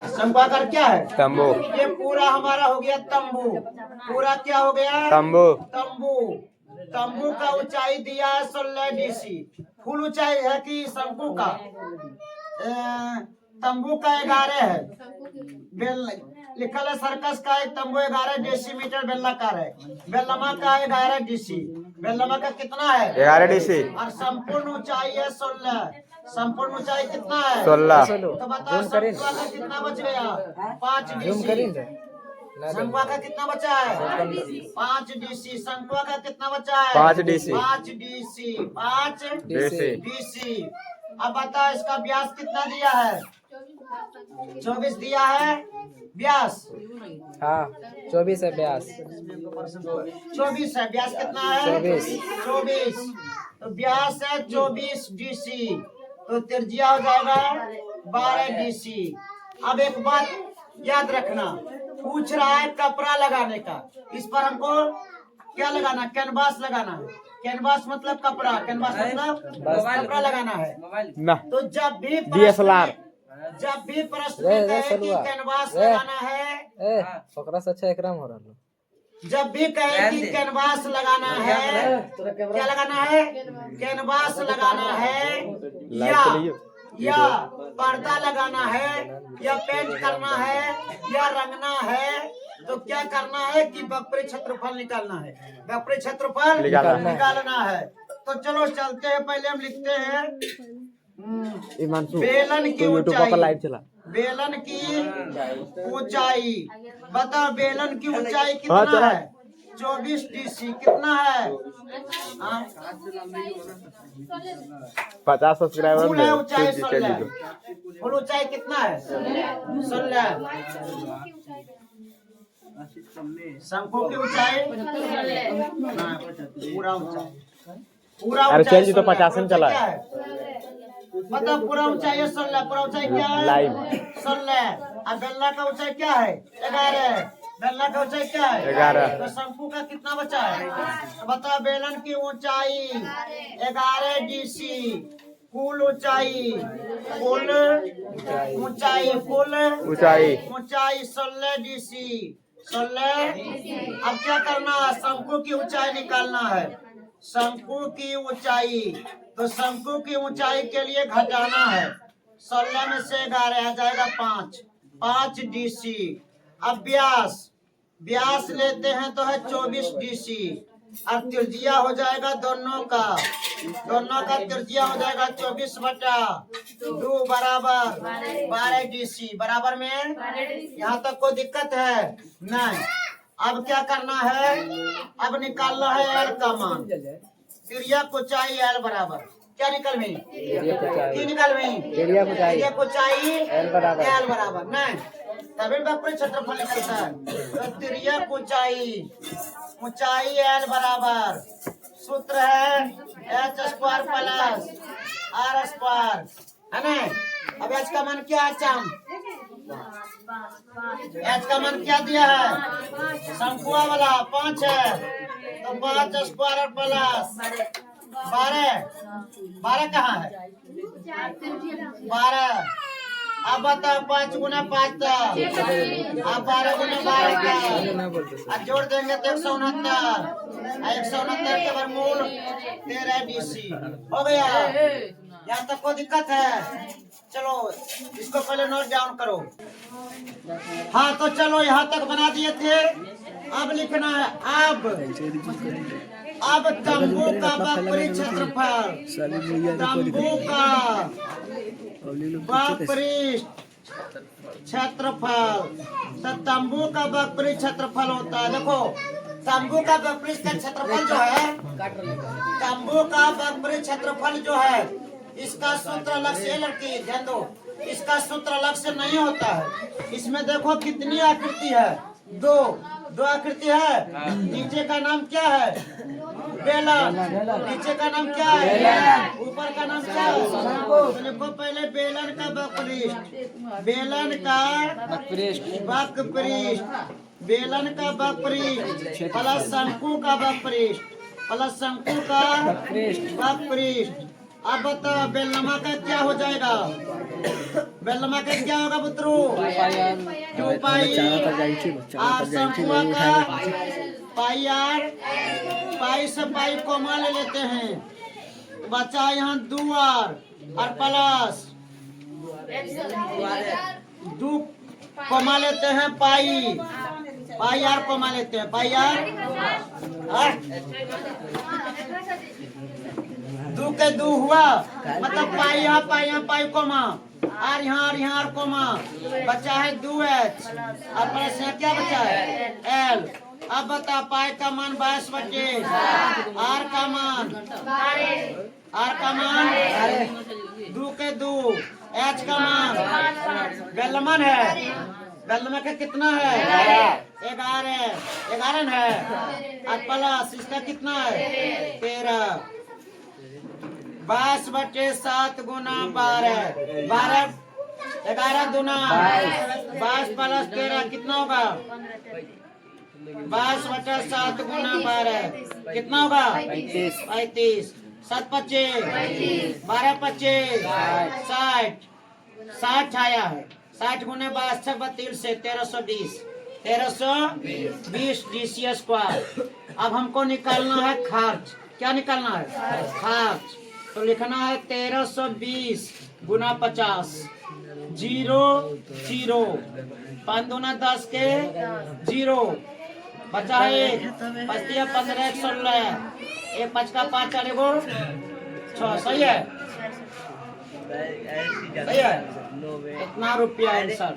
शंकु आकार क्या है? तंबू। ये पूरा हमारा हो गया तंबू। पूरा क्या हो गया? तंबू। तंबू। तंबू का ऊंचाई दिया है 16 DC। फुल ऊंचाई है कि शंकु का? तंबू का 11 है। लिखल है सर्कस का एक तंबू 11 डेसीमीटर बेलनाकार है। बेलनमा का 11 DC। बेलनमा का कितना है? 11 DC। और संपूर्ण ऊंचाई है 16। संपूर्ण ऊंचाई कितना है? 16। तो बता शंकुआ का कितना बच गया? 5 DC। शंकुआ का कितना बचा है? 5 DC। शंकुआ का कितना बचा है? 5 DC। 5 DC। 5 DC। DC। अब बता इसका व्यास कितना दिया है? 24 दिया है। व्यास? हाँ 24 है व्यास। 24 है। व्यास कितना है? 24। तो व्यास है 24 DC। तो त्रिज्या हो जाएगा 12 DC। अब एक बात याद रखना, पूछ रहा है कपड़ा लगाने का। इस पर हमको क्या लगाना? कैनवास लगाना है। कैनवास मतलब कपड़ा, कैनवास मतलब कपड़ा लगाना है ना। तो जब भी DSLR। जब भी प्रश्न में कहे कि कैनवास लगाना है, ओकरा से अच्छा एकराम हो रहा। जब भी कहे कि कैनवास लगाना है, क्या लगाना है? कैनवास लगाना है या पर्दा लगाना है या पेंट करना है या रंगना है, तो क्या करना है कि वक्री क्षेत्रफल निकालना है। वक्री क्षेत्रफल निकालना है। तो चलो चलते हैं। पहले हम लिखते हैं बेलन की ऊंचाई। बेलन की ऊंचाई बता। बेलन की ऊंचाई कितना है? 24 DC। कितना है? 50 सब्सक्राइबर फुल है ऊंचाई 16। फुल ऊंचाई कितना है? 16। शंकु की ऊंचाई पूरा पूरा अरे चल जी तो 16। 50 में चला है। पता पूरा ऊंचाई है 16। पूरा ऊंचाई क्या है? लाइव 16। अब बेलना का ऊंचाई क्या है? 11। बेलना का ऊंचाई क्या है? 11। तो शंकु का कितना बचा है? तो बता बेलन की ऊंचाई 11 DC। कुल ऊंचाई कुल ऊंचाई 16 DC। 16। अब क्या करना है? शंकु की ऊंचाई निकालना है। शंकु की ऊंचाई, तो शंकु की ऊंचाई के लिए घटाना है। 16 में से 11 आ जाएगा 5 DC। अब व्यास लेते हैं तो है 24 DC। और त्रिज्या हो जाएगा दोनों का त्रिज्या हो जाएगा 24/2 बराबर 12 DC। बराबर में यहाँ तक कोई दिक्कत है? नहीं। अब क्या करना है? अब निकालना है L का मान। तिर्यक ऊंचाई L बराबर क्या निकलवी? तिर्यक ऊंचाई L बराबर नहीं, तभी वक्र क्षेत्रफल निकलता है। तो तिर्यक ऊंचाई L बराबर सूत्र है h² + r², है ना? अब h का मान क्या है? चाम h का मान क्या दिया है? शंकुआ वाला 5 है, तो 5² + 12 कहाँ है? 12। अब बताओ 5 × 5 था। अब 12 × 12 का जोड़ देंगे तो 169। 169 के वर्गमूल 13 DC हो गया। यहाँ तक कोई दिक्कत है? चलो इसको पहले नोट डाउन करो। हाँ तो चलो यहाँ तक बना दिए थे। अब लिखना है अब तंबू का वक्री क्षेत्रफल। तंबू का वक्री क्षेत्रफल। तो तंबू का वक्री क्षेत्रफल होता है, देखो तंबू का वक्री क्षेत्रफल जो है, तंबू का वक्री क्षेत्रफल जो है, इसका सूत्र अलग से, लड़की ध्यान दो, इसका सूत्र अलग से नहीं होता है। इसमें देखो कितनी आकृति है? दो आकृति है। नीचे का नाम क्या है? बेलन। नीचे का नाम क्या है? ऊपर का नाम क्या है? तो देखो पहले बेलन का वक्पृष्ठ, बेलन का वक्पृष्ठ प्लस शंकु का वक्पृष्ठ। अब बताओ बेलनमा का क्या हो जाएगा? बेलमा का क्या होगा पुत्रू? 2 पाई। और शंकुआ का पाई आर, पाई से पाई कोमा ले लेते हैं, बचा यहाँ 2 आर और प्लस 2 कोमा लेते हैं पाई, पाई आर कोमा लेते हैं, पाई आर 2 के 2 हुआ, मतलब पाई यहाँ पाई कोमा, और यहाँ कोमा, बचा है 2h और प्लस यहाँ क्या बचा है l। अब बता पाई का मान 22/, आर का मान 2 के 2, h का मान गलमन है, गलमा का कितना है 11 है, और प्लस इसका कितना है 13। 22/7 गुना 12, 11 दूना 22 प्लस 13 कितना होगा 22/7 गुना 12 कितना होगा 35। 7 25 12 25 60 आया है। 60 गुने 22 से 1320 डीसी स्क्वायर। अब हमको निकालना है खर्च। क्या निकालना है खर्च, तो लिखना है 1320 गुना 50, 0 0 5 दूना 10 के 0, बचा है 15 16, 1 5 का 5 चलेगो 6। सही है, सही है। कितना रुपया आंसर?